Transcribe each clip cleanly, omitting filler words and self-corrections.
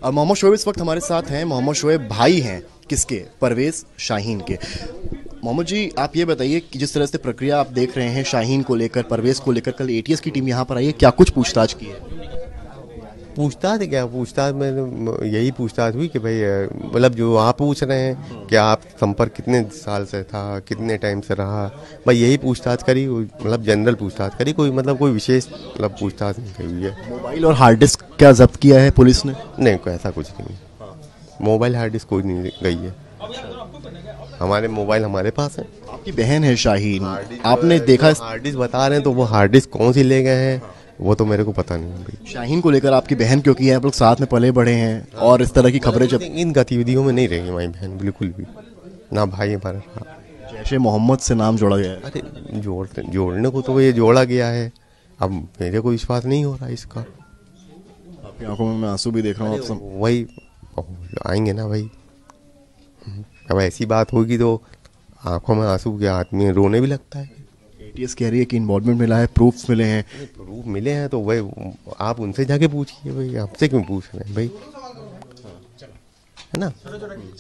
मोहम्मद शोएब इस वक्त हमारे साथ हैं। मोहम्मद शोएब भाई हैं किसके? परवेज शाहीन के। मोहम्मद जी, आप ये बताइए कि जिस तरह से प्रक्रिया आप देख रहे हैं शाहीन को लेकर, परवेज को लेकर, कल एटीएस की टीम यहाँ पर आई है, क्या कुछ पूछताछ की है? पूछताछ क्या पूछताछ में यही पूछताछ हुई कि भाई मतलब जो आप पूछ रहे हैं कि आप संपर्क कितने साल से था, कितने टाइम से रहा, भाई यही पूछताछ करी, मतलब जनरल पूछताछ करी, कोई मतलब कोई विशेष मतलब पूछताछ नहीं की हुई है। मोबाइल और हार्ड डिस्क क्या जब्त किया है पुलिस ने? नहीं, कोई ऐसा कुछ नहीं, मोबाइल हार्ड डिस्क कोई नहीं गई है, हमारे मोबाइल हमारे पास है। आपकी बहन है शाहीन, आपने देखा? हार्ड डिस्क बता रहे हैं तो वो हार्ड डिस्क कौन सी ले गए हैं वो तो मेरे को पता नहीं है भाई। शाहीन को लेकर आपकी बहन क्योंकि है, आप लोग साथ में पले बढ़े हैं और इस तरह की खबरें जब इन गतिविधियों में नहीं रहेगी हमारी बहन बिल्कुल भी, ना भाई हमारा रहा। जैसे मोहम्मद से नाम जोड़ा गया है। अरे जोड़ने को तो ये जोड़ा गया है, अब मेरे को विश्वास नहीं हो रहा इसका। आपकी आंखों में मैं आंसू भी देख रहा हूँ। आप वही आएंगे ना भाई, अब ऐसी बात होगी तो आंखों में आंसू के आदमी रोने भी लगता है। एटीएस कह रही है कि इन्वॉल्वमेंट मिला है, प्रूफ्स मिले हैं। प्रूफ मिले हैं तो वही आप उनसे जाके पूछिए भाई, आपसे क्यों पूछ रहे हैं भाई, है ना?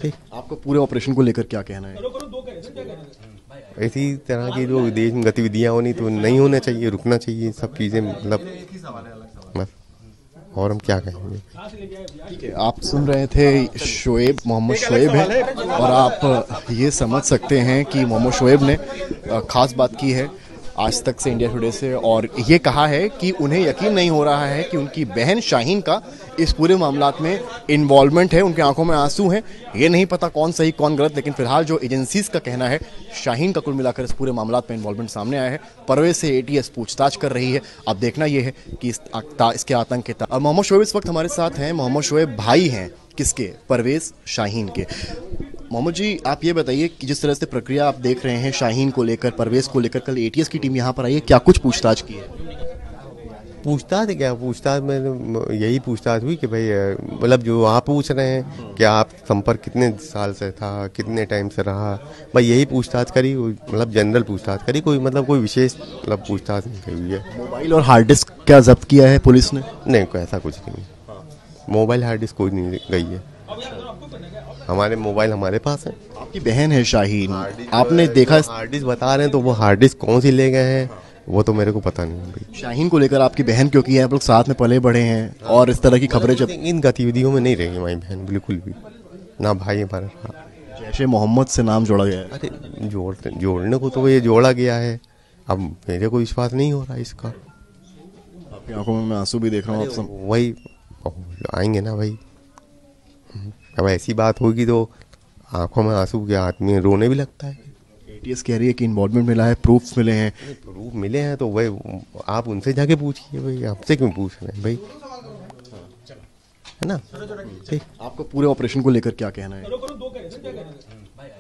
ठीक। आपको पूरे ऑपरेशन को लेकर क्या कहना है? इसी तरह की जो देश में गतिविधियां होनी तो नहीं होना चाहिए, रुकना चाहिए सब चीज़ें, मतलब बस, और हम क्या कहेंगे। ठीक है, आप सुन रहे थे शोएब, मोहम्मद शोएब है और आप ये समझ सकते हैं कि मोहम्मद शोएब ने खास बात की है आज तक से, इंडिया टुडे से, और ये कहा है कि उन्हें यकीन नहीं हो रहा है कि उनकी बहन शाहीन का इस पूरे मामलात में इन्वॉल्वमेंट है। उनकी आंखों में आंसू हैं, ये नहीं पता कौन सही कौन गलत, लेकिन फिलहाल जो एजेंसीज का कहना है शाहीन का कुल मिलाकर इस पूरे मामलात में इन्वॉल्वमेंट सामने आया है। परवेज से एटीएस पूछताछ कर रही है। अब देखना यह है कि इसके आतंक के मोहम्मद शोएब इस वक्त हमारे साथ हैं। मोहम्मद शोएब भाई हैं किसके? परवेज शाहीन के। मोहम्मद जी, आप ये बताइए कि जिस तरह से प्रक्रिया आप देख रहे हैं शाहीन को लेकर, परवेज को लेकर, कल एटीएस की टीम यहाँ पर आई है, क्या कुछ पूछताछ की है? पूछताछ क्या पूछताछ में यही पूछताछ हुई कि भाई मतलब जो आप पूछ रहे हैं कि आप संपर्क कितने साल से था, कितने टाइम से रहा, भाई यही पूछताछ करी, मतलब जनरल पूछताछ करी, कोई मतलब कोई विशेष मतलब पूछताछ नहीं की हुई है। मोबाइल और हार्ड डिस्क क्या जब्त किया है पुलिस ने? नहीं, कोई ऐसा कुछ नहीं, मोबाइल हार्ड डिस्क कोई नहीं गई है, हमारे मोबाइल हमारे पास है। आपकी बहन है शाहीन, आपने देखा? हार्ड डिस्क बता रहे हैं तो वो हार्ड डिस्क कौन सी ले गए हैं वो तो मेरे को पता नहीं है भाई। शाहीन को लेकर आपकी बहन क्योंकि है, आप लोग साथ में पले बढ़े हैं और इस तरह की खबरें जब इन गतिविधियों में नहीं रहेगी हमारी बहन बिल्कुल भी, ना भाई हमारा रहा। जैसे मोहम्मद से नाम जोड़ा गया है। अरे जोड़ने को तो ये जोड़ा गया है, अब मेरे को विश्वास नहीं हो रहा इसका। आपकी आंखों में मैं आंसू भी देख रहा हूँ। आप वही आएंगे ना भाई, अब ऐसी बात होगी तो आंखों में आंसू के आदमी रोने भी लगता है। एटीएस कह रही है कि इन्वॉल्वमेंट मिला है, प्रूफ्स मिले हैं। प्रूफ मिले हैं तो वही आप उनसे जाके पूछिए भाई, आपसे क्यों पूछ रहे हैं भाई, है ना? ठीक। आपको पूरे ऑपरेशन को लेकर क्या कहना है?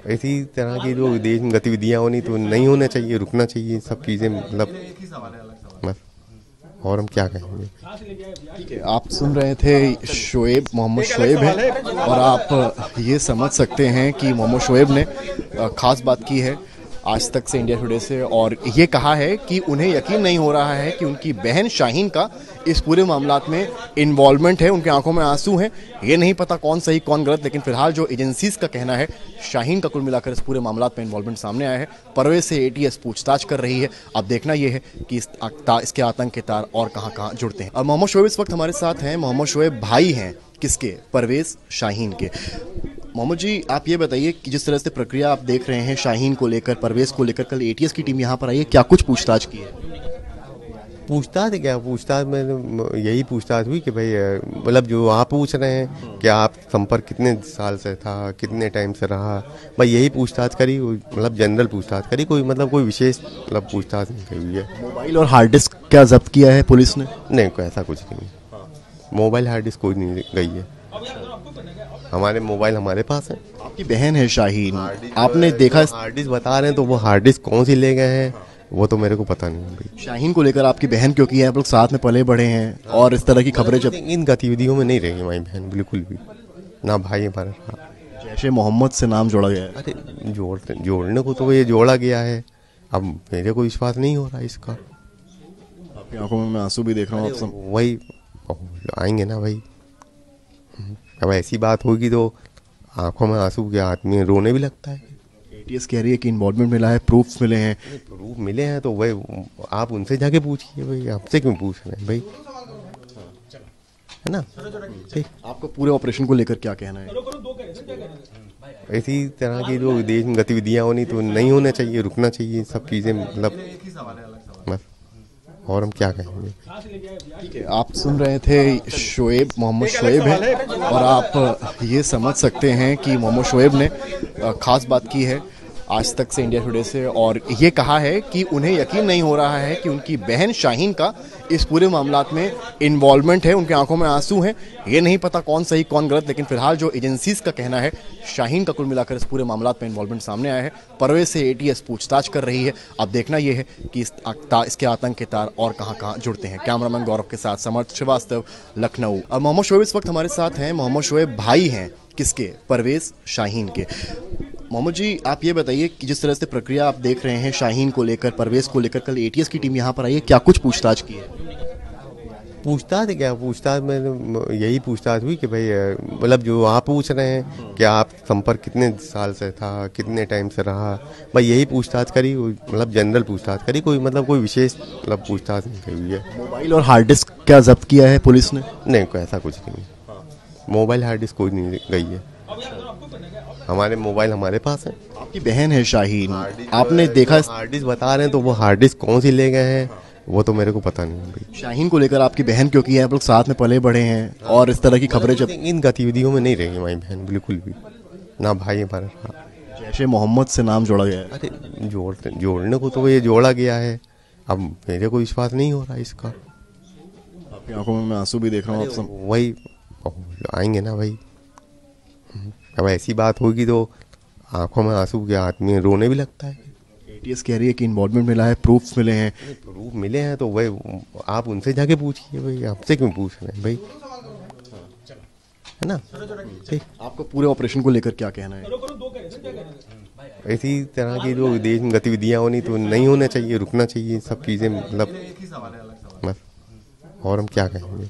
इसी तरह की जो देश में गतिविधियां होनी तो नहीं होना चाहिए, रुकना चाहिए सब चीज़ें, मतलब बस, और हम क्या कहेंगे। ठीक है, आप सुन रहे थे शोएब, मोहम्मद शोएब है और आप ये समझ सकते हैं कि मोहम्मद शोएब ने खास बात की है आज तक से, इंडिया टुडे से, और ये कहा है कि उन्हें यकीन नहीं हो रहा है कि उनकी बहन शाहीन का इस पूरे मामलात में इन्वॉल्वमेंट है। उनकी आंखों में आंसू हैं, ये नहीं पता कौन सही कौन गलत, लेकिन फिलहाल जो एजेंसीज का कहना है शाहीन का कुल मिलाकर इस पूरे मामलात में इन्वॉल्वमेंट सामने आया है। परवेज से एटीएस पूछताछ कर रही है। अब देखना यह है कि इसके आतंक के तार और कहाँ जुड़ते हैं। मोहम्मद शोएब इस वक्त हमारे साथ हैं। मोहम्मद शोएब भाई हैं किसके? परवेज शाहीन के। मोहम्मद जी, आप ये बताइए कि जिस तरह से प्रक्रिया आप देख रहे हैं शाहीन को लेकर, परवेज को लेकर, कल एटीएस की टीम यहाँ पर आई है, क्या कुछ पूछताछ की है? पूछताछ क्या पूछताछ में यही पूछताछ हुई कि भाई मतलब जो आप पूछ रहे हैं कि आप संपर्क कितने साल से था, कितने टाइम से रहा, भाई यही पूछताछ करी, मतलब जनरल पूछताछ करी, कोई मतलब कोई विशेष मतलब पूछताछ नहीं की हुई है। मोबाइल और हार्ड डिस्क क्या जब्त किया है पुलिस ने? नहीं, कोई ऐसा कुछ नहीं, मोबाइल हार्ड डिस्क कोई नहीं गई है, हमारे मोबाइल हमारे पास है। आपकी बहन है शाहीन, आपने देखा? हार्ड डिस्क बता रहे हैं तो वो हार्ड डिस्क कौन सी ले गए हैं वो तो मेरे को पता नहीं है भाई। शाहीन को लेकर आपकी बहन क्योंकि है, आप लोग साथ में पले बढ़े हैं और इस तरह की खबरें जब इन गतिविधियों में नहीं रहेगी हमारी बहन बिल्कुल भी, ना भाई हमारा रहा। जैसे मोहम्मद से नाम जोड़ा गया है। अरे जोड़ने को तो ये जोड़ा गया है, अब मेरे को विश्वास नहीं हो रहा इसका। आपकी आंखों में मैं आंसू भी देख रहा हूँ। आप वही आएंगे ना भाई, अब ऐसी बात होगी तो आंखों में आंसू के आदमी रोने भी लगता है। एटीएस कह रही है कि इन्वॉल्वमेंट मिला है, प्रूफ्स मिले हैं। प्रूफ मिले हैं तो भाई आप उनसे जाके पूछिए, भाई आपसे क्यों पूछ रहे हैं भाई, है ना। ठीक, आपको पूरे ऑपरेशन को लेकर क्या कहना है? इसी तरह की जो देश में गतिविधियां होनी तो नहीं होना चाहिए, रुकना चाहिए सब चीज़ें, मतलब बस, और हम क्या कहेंगे। ठीक है, आप सुन रहे थे शोएब, मोहम्मद शोएब है, और आप ये समझ सकते हैं कि मोहम्मद शोएब ने खास बात की है आज तक से, इंडिया टुडे से, और ये कहा है कि उन्हें यकीन नहीं हो रहा है कि उनकी बहन शाहीन का इस पूरे मामलात में इन्वॉल्वमेंट है। उनकी आंखों में आंसू हैं, ये नहीं पता कौन सही कौन गलत, लेकिन फिलहाल जो एजेंसीज का कहना है, शाहीन का कुल मिलाकर इस पूरे मामलात में इन्वॉल्वमेंट सामने आया है। परवेज से एटीएस पूछताछ कर रही है। अब देखना यह है कि इसके आतंक के तार और कहां कहां जुड़ते हैं। कैमरामैन गौरव के साथ समर्थ श्रीवास्तव, लखनऊ। और मोहम्मद शोएब इस वक्त हमारे साथ हैं। मोहम्मद शोएब भाई हैं किसके? परवेज शाहीन के। मोहम्मद जी, आप ये बताइए कि जिस तरह से प्रक्रिया आप देख रहे हैं शाहीन को लेकर, परवेज को लेकर, कल एटीएस की टीम यहाँ पर आई है, क्या कुछ पूछताछ की है? पूछताछ क्या, पूछताछ में यही पूछताछ हुई कि भाई मतलब जो आप पूछ रहे हैं कि आप संपर्क कितने साल से था, कितने टाइम से रहा, भाई यही पूछताछ करी, मतलब जनरल पूछताछ करी, कोई मतलब कोई विशेष मतलब पूछताछ नहीं करी हुई है। मोबाइल और हार्ड डिस्क क्या जब्त किया है पुलिस ने? नहीं, कोई ऐसा कुछ नहीं, मोबाइल हार्ड डिस्क कोई नहीं गई है, हमारे मोबाइल हमारे पास है। आपकी बहन है शाहीन, आपने देखा? हार्ड डिस्क बता रहे हैं तो वो हार्ड डिस्क कौन सी ले गए हैं वो तो मेरे को पता नहीं है भाई। शाहीन को लेकर आपकी बहन क्योंकि आप लोग साथ में पले बढ़े हैं और इस तरह की खबरें जब इन गतिविधियों में नहीं रही हमारी बहन बिल्कुल भी, ना भाई हमारा रहा। जैसे मोहम्मद से नाम जोड़ा गया है। अरे जोड़ने को तो ये जोड़ा गया है, अब मेरे को विश्वास नहीं हो रहा इसका। आपकी आंखों में मैं आंसू भी देख रहा हूँ। आप वही आएंगे ना भाई, अब ऐसी बात होगी तो आंखों में आंसू के आदमी रोने भी लगता है। एटीएस कह रही है कि इन्वॉल्वमेंट मिला है, प्रूफ्स मिले हैं। प्रूफ मिले हैं तो भाई आप उनसे जाके पूछिए, भाई आपसे क्यों पूछ रहे हैं भाई, है ना। ठीक, आपको पूरे ऑपरेशन को लेकर क्या कहना है? इसी तरह की जो देश में गतिविधियां होनी तो नहीं होना चाहिए, रुकना चाहिए सब चीज़ें, मतलब बस, और हम क्या कहेंगे।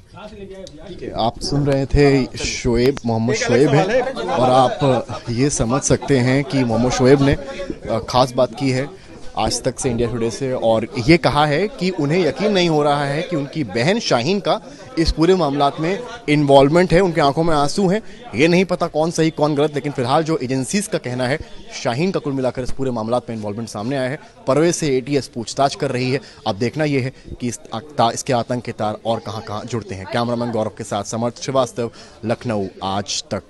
ठीक है, आप सुन रहे थे शोएब, मोहम्मद शोएब है, और आप ये समझ सकते हैं कि मोहम्मद शोएब ने खास बात की है आज तक से, इंडिया टुडे से, और ये कहा है कि उन्हें यकीन नहीं हो रहा है कि उनकी बहन शाहीन का इस पूरे मामलात में इन्वॉल्वमेंट है। उनकी आंखों में आंसू हैं, ये नहीं पता कौन सही कौन गलत, लेकिन फिलहाल जो एजेंसीज का कहना है, शाहीन का कुल मिलाकर इस पूरे मामलात में इन्वॉल्वमेंट सामने आया है। परवेज से एटीएस पूछताछ कर रही है। अब देखना यह है कि इसके आतंक के तार और कहां कहां जुड़ते हैं। कैमरामैन गौरव के साथ समर्थ श्रीवास्तव, लखनऊ, आज तक।